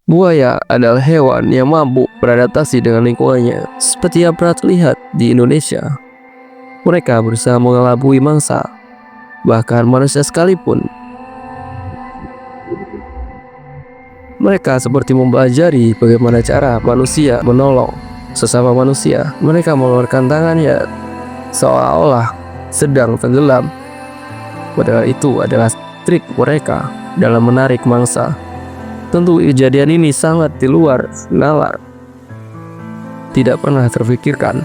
Buaya adalah hewan yang mampu beradaptasi dengan lingkungannya. Seperti yang pernah terlihat di Indonesia, mereka berusaha mengelabui mangsa, bahkan manusia sekalipun. Mereka seperti mempelajari bagaimana cara manusia menolong sesama manusia. Mereka mengeluarkan tangannya seolah-olah sedang tenggelam. Padahal itu adalah trik mereka dalam menarik mangsa. Tentu kejadian ini sangat di luar nalar. Tidak pernah terfikirkan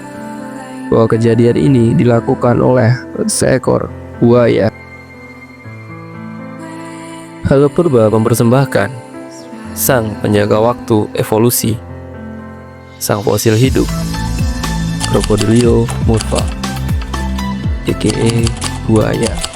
bahwa kejadian ini dilakukan oleh seekor buaya. Halo Purba mempersembahkan sang penjaga waktu evolusi, sang fosil hidup, Crocodilo murpha, aka buaya.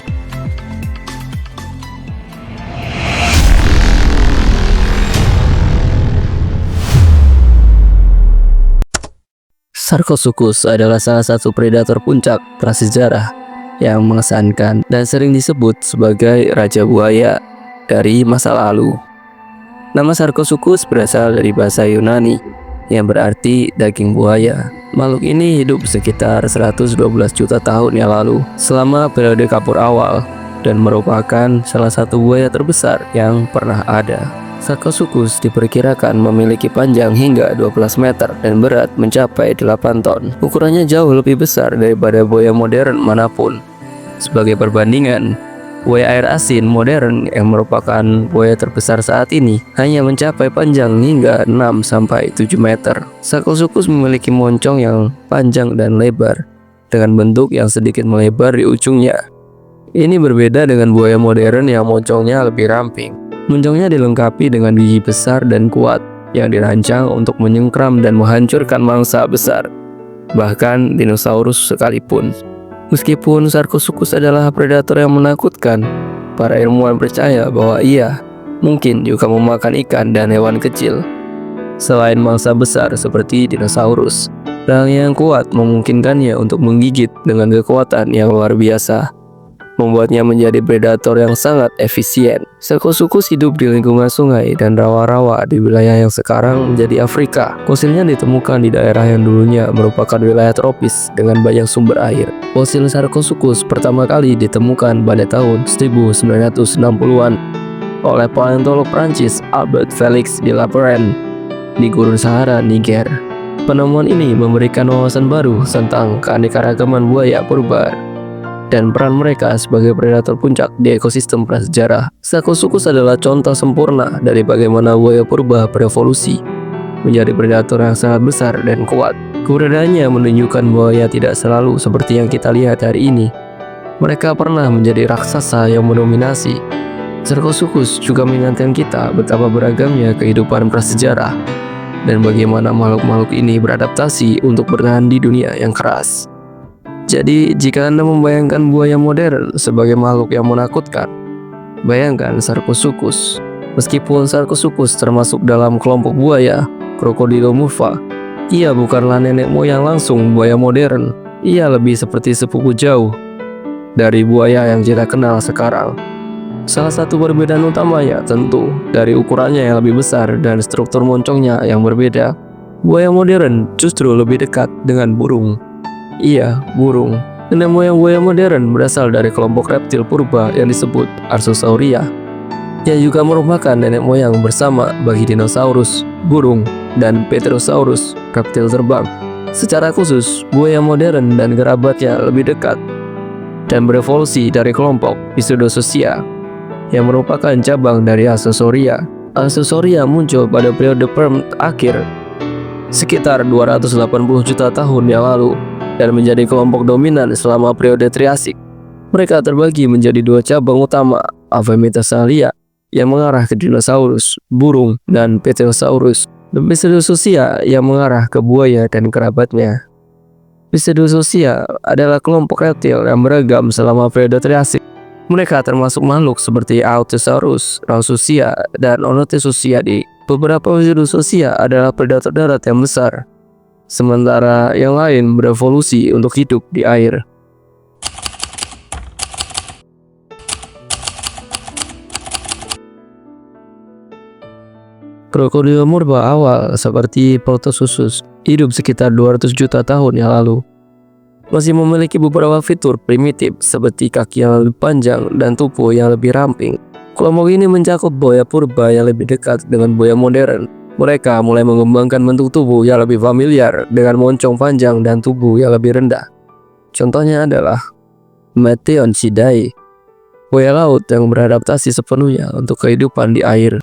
Sarcosuchus adalah salah satu predator puncak prasejarah yang mengesankan dan sering disebut sebagai Raja Buaya dari masa lalu. Nama Sarcosuchus berasal dari bahasa Yunani yang berarti daging buaya. Makhluk ini hidup sekitar 112 juta tahun yang lalu selama periode Kapur awal dan merupakan salah satu buaya terbesar yang pernah ada. Sarcosuchus diperkirakan memiliki panjang hingga 12 meter dan berat mencapai 8 ton. Ukurannya jauh lebih besar daripada buaya modern manapun. Sebagai perbandingan, buaya air asin modern yang merupakan buaya terbesar saat ini hanya mencapai panjang hingga 6-7 meter. Sarcosuchus memiliki moncong yang panjang dan lebar dengan bentuk yang sedikit melebar di ujungnya. Ini berbeda dengan buaya modern yang moncongnya lebih ramping. Moncongnya dilengkapi dengan gigi besar dan kuat yang dirancang untuk menyengkram dan menghancurkan mangsa besar, bahkan dinosaurus sekalipun. Meskipun Sarcosuchus adalah predator yang menakutkan, para ilmuwan percaya bahwa ia mungkin juga memakan ikan dan hewan kecil. Selain mangsa besar seperti dinosaurus, rahangnya yang kuat memungkinkannya untuk menggigit dengan kekuatan yang luar biasa, membuatnya menjadi predator yang sangat efisien. Sarcosuchus hidup di lingkungan sungai dan rawa-rawa di wilayah yang sekarang menjadi Afrika. Fosilnya ditemukan di daerah yang dulunya merupakan wilayah tropis dengan banyak sumber air. Fosil Sarcosuchus pertama kali ditemukan pada tahun 1960-an oleh paleontolog Prancis Albert Felix de Lapperren di Gurun Sahara, Niger. Penemuan ini memberikan wawasan baru tentang keanekaragaman buaya purba dan peran mereka sebagai predator puncak di ekosistem prasejarah. Sarcosuchus adalah contoh sempurna dari bagaimana buaya purba berevolusi menjadi predator yang sangat besar dan kuat. Keberadaannya menunjukkan buaya tidak selalu seperti yang kita lihat hari ini. Mereka pernah menjadi raksasa yang mendominasi. Sarcosuchus juga mengingatkan kita betapa beragamnya kehidupan prasejarah dan bagaimana makhluk-makhluk ini beradaptasi untuk bertahan di dunia yang keras. Jadi, jika Anda membayangkan buaya modern sebagai makhluk yang menakutkan, bayangkan Sarcosuchus. Meskipun Sarcosuchus termasuk dalam kelompok buaya Crocodilo murpha, ia bukanlah nenek moyang langsung buaya modern. Ia lebih seperti sepupu jauh dari buaya yang kita kenal sekarang. Salah satu perbedaan utamanya tentu dari ukurannya yang lebih besar dan struktur moncongnya yang berbeda. Buaya modern justru lebih dekat dengan burung. Iya, burung. Nenek moyang buaya modern berasal dari kelompok reptil purba yang disebut Archosaurida, yang juga merupakan nenek moyang bersama bagi dinosaurus, burung, dan Pterosaurus, reptil terbang. Secara khusus, buaya modern dan kerabatnya lebih dekat dan berevolusi dari kelompok Pseudosauria, yang merupakan cabang dari Archosaurida. Archosaurida muncul pada periode Perm akhir sekitar 280 juta tahun yang lalu dan menjadi kelompok dominan selama periode Triasik. Mereka terbagi menjadi dua cabang utama, Avemetasalia yang mengarah ke dinosaurus, burung, dan Pterosaurus, dan Pseudosauria yang mengarah ke buaya dan kerabatnya. Pseudosauria adalah kelompok reptil yang beragam selama periode Triasik. Mereka termasuk makhluk seperti Allosaurus, Raususia, dan Ornithosuchidae. Beberapa Pseudosauria adalah predator darat yang besar, sementara yang lain berevolusi untuk hidup di air. Krokodil purba awal seperti Protosuchus hidup sekitar 200 juta tahun yang lalu. Masih memiliki beberapa fitur primitif seperti kaki yang lebih panjang dan tubuh yang lebih ramping. Kelompok ini mencakup buaya purba yang lebih dekat dengan buaya modern. Mereka mulai mengembangkan bentuk tubuh yang lebih familiar dengan moncong panjang dan tubuh yang lebih rendah. Contohnya adalah Meteoncidae, buaya laut yang beradaptasi sepenuhnya untuk kehidupan di air.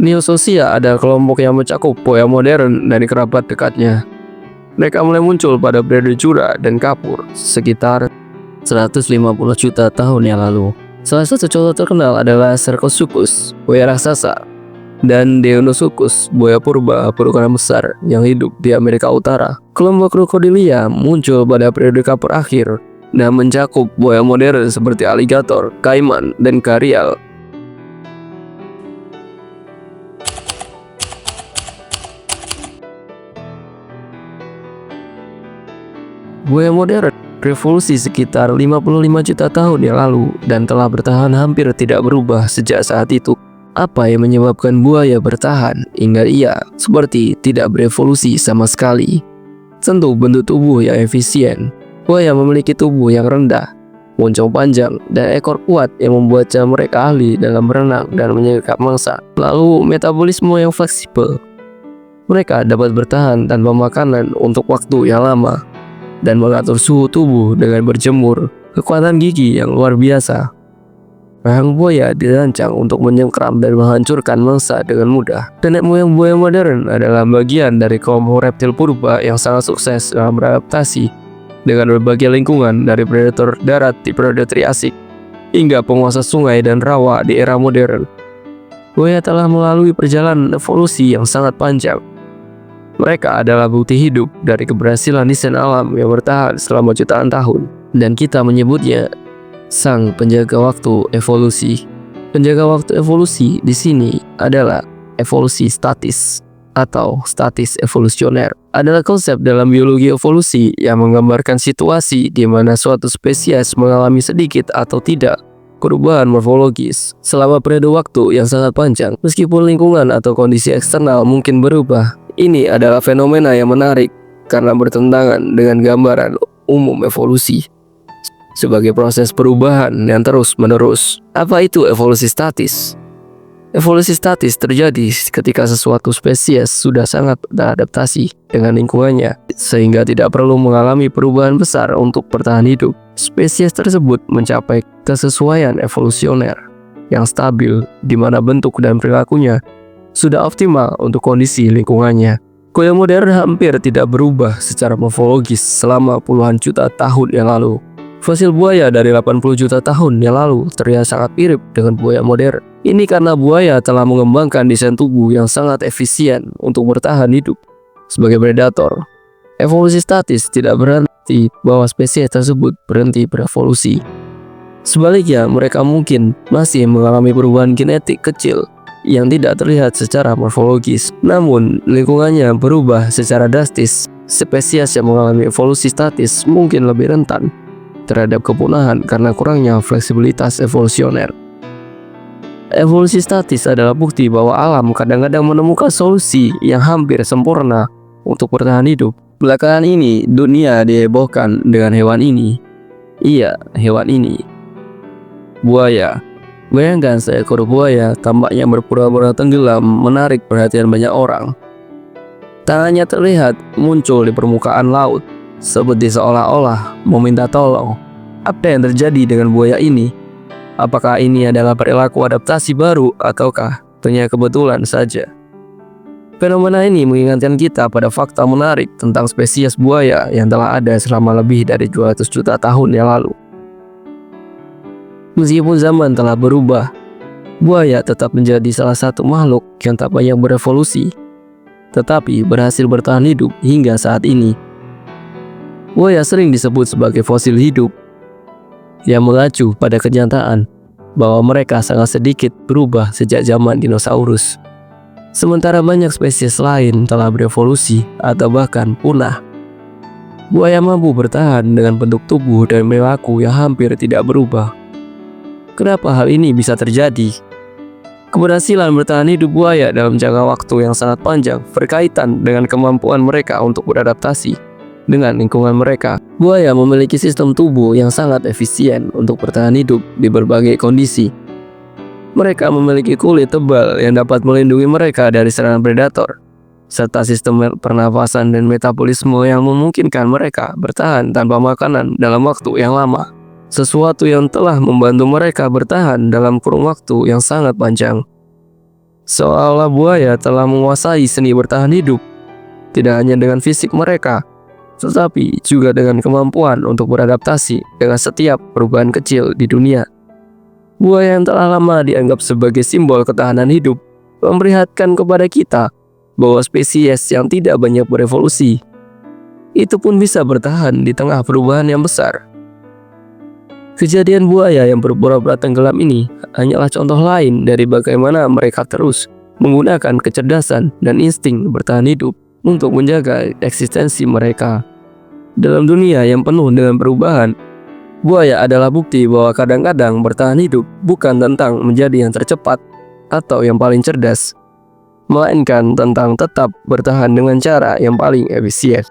Neososia adalah kelompok yang mencakup buaya modern dari kerabat dekatnya. Mereka mulai muncul pada periode Jura dan Kapur sekitar 150 juta tahun yang lalu. Salah satu contoh terkenal adalah Sarcosuchus, buaya raksasa, dan Deinosuchus, buaya purba berukuran besar yang hidup di Amerika Utara. Kelompok Crocodilia muncul pada periode Kapur akhir dan mencakup buaya modern seperti aligator, kaiman, dan gharial. Buaya modern revolusi sekitar 55 juta tahun yang lalu dan telah bertahan hampir tidak berubah sejak saat itu. Apa yang menyebabkan buaya bertahan hingga ia seperti tidak berevolusi sama sekali? Tentu bentuk tubuh yang efisien. Buaya memiliki tubuh yang rendah, moncong panjang, dan ekor kuat yang membuatnya mereka ahli dalam berenang dan menyergap mangsa. Lalu metabolisme yang fleksibel. Mereka dapat bertahan tanpa makanan untuk waktu yang lama dan mengatur suhu tubuh dengan berjemur. Kekuatan gigi yang luar biasa. Rahang buaya dirancang untuk menyengkram dan menghancurkan mangsa dengan mudah. Nenek moyang buaya modern adalah bagian dari kelompok reptil purba yang sangat sukses dalam beradaptasi dengan berbagai lingkungan, dari predator darat di periode Triasik hingga penguasa sungai dan rawa di era modern. Buaya telah melalui perjalanan evolusi yang sangat panjang. Mereka adalah bukti hidup dari keberhasilan desain alam yang bertahan selama jutaan tahun, dan kita menyebutnya sang penjaga waktu evolusi. Penjaga waktu evolusi di sini adalah evolusi statis atau statis evolusioner. Adalah konsep dalam biologi evolusi yang menggambarkan situasi di mana suatu spesies mengalami sedikit atau tidak perubahan morfologis selama periode waktu yang sangat panjang, meskipun lingkungan atau kondisi eksternal mungkin berubah. Ini adalah fenomena yang menarik karena bertentangan dengan gambaran umum evolusi sebagai proses perubahan yang terus-menerus. Apa itu evolusi statis? Evolusi statis terjadi ketika sesuatu spesies sudah sangat beradaptasi dengan lingkungannya sehingga tidak perlu mengalami perubahan besar untuk bertahan hidup. Spesies tersebut mencapai kesesuaian evolusioner yang stabil di mana bentuk dan perilakunya sudah optimal untuk kondisi lingkungannya. Buaya modern hampir tidak berubah secara morfologis selama puluhan juta tahun yang lalu. Fosil buaya dari 80 juta tahun yang lalu terlihat sangat mirip dengan buaya modern. Ini karena buaya telah mengembangkan desain tubuh yang sangat efisien untuk bertahan hidup sebagai predator. Evolusi statis tidak berarti bahwa spesies tersebut berhenti berevolusi. Sebaliknya, mereka mungkin masih mengalami perubahan genetik kecil yang tidak terlihat secara morfologis, namun lingkungannya berubah secara drastis. Spesies yang mengalami evolusi statis mungkin lebih rentan terhadap kepunahan karena kurangnya fleksibilitas evolusioner. Evolusi statis adalah bukti bahwa alam kadang-kadang menemukan solusi yang hampir sempurna untuk bertahan hidup. Belakangan ini, dunia dihebohkan dengan hewan ini. Iya, hewan ini. Buaya. Bayangkan seekor buaya tampaknya berpura-pura tenggelam menarik perhatian banyak orang. Tangannya terlihat muncul di permukaan laut, seperti seolah-olah meminta tolong. Apa yang terjadi dengan buaya ini? Apakah ini adalah perilaku adaptasi baru ataukah hanya kebetulan saja? Fenomena ini mengingatkan kita pada fakta menarik tentang spesies buaya yang telah ada selama lebih dari 200 juta tahun yang lalu. Meskipun zaman telah berubah, buaya tetap menjadi salah satu makhluk yang tak banyak berevolusi, tetapi berhasil bertahan hidup hingga saat ini. Buaya sering disebut sebagai fosil hidup, yang mengacu pada kenyataan bahwa mereka sangat sedikit berubah sejak zaman dinosaurus. Sementara banyak spesies lain telah berevolusi atau bahkan punah. Buaya mampu bertahan dengan bentuk tubuh dan perilaku yang hampir tidak berubah. Kenapa hal ini bisa terjadi? Keberhasilan bertahan hidup buaya dalam jangka waktu yang sangat panjang berkaitan dengan kemampuan mereka untuk beradaptasi dengan lingkungan mereka. Buaya memiliki sistem tubuh yang sangat efisien untuk bertahan hidup di berbagai kondisi. Mereka memiliki kulit tebal yang dapat melindungi mereka dari serangan predator, serta sistem pernafasan dan metabolisme yang memungkinkan mereka bertahan tanpa makanan dalam waktu yang lama. Sesuatu yang telah membantu mereka bertahan dalam kurun waktu yang sangat panjang. Seolah buaya telah menguasai seni bertahan hidup, tidak hanya dengan fisik mereka, tetapi juga dengan kemampuan untuk beradaptasi dengan setiap perubahan kecil di dunia. Buaya yang telah lama dianggap sebagai simbol ketahanan hidup memperlihatkan kepada kita bahwa spesies yang tidak banyak berevolusi itu pun bisa bertahan di tengah perubahan yang besar. Kejadian buaya yang berpura-pura tenggelam ini hanyalah contoh lain dari bagaimana mereka terus menggunakan kecerdasan dan insting bertahan hidup untuk menjaga eksistensi mereka. Dalam dunia yang penuh dengan perubahan, buaya adalah bukti bahwa kadang-kadang bertahan hidup bukan tentang menjadi yang tercepat atau yang paling cerdas, melainkan tentang tetap bertahan dengan cara yang paling efisien.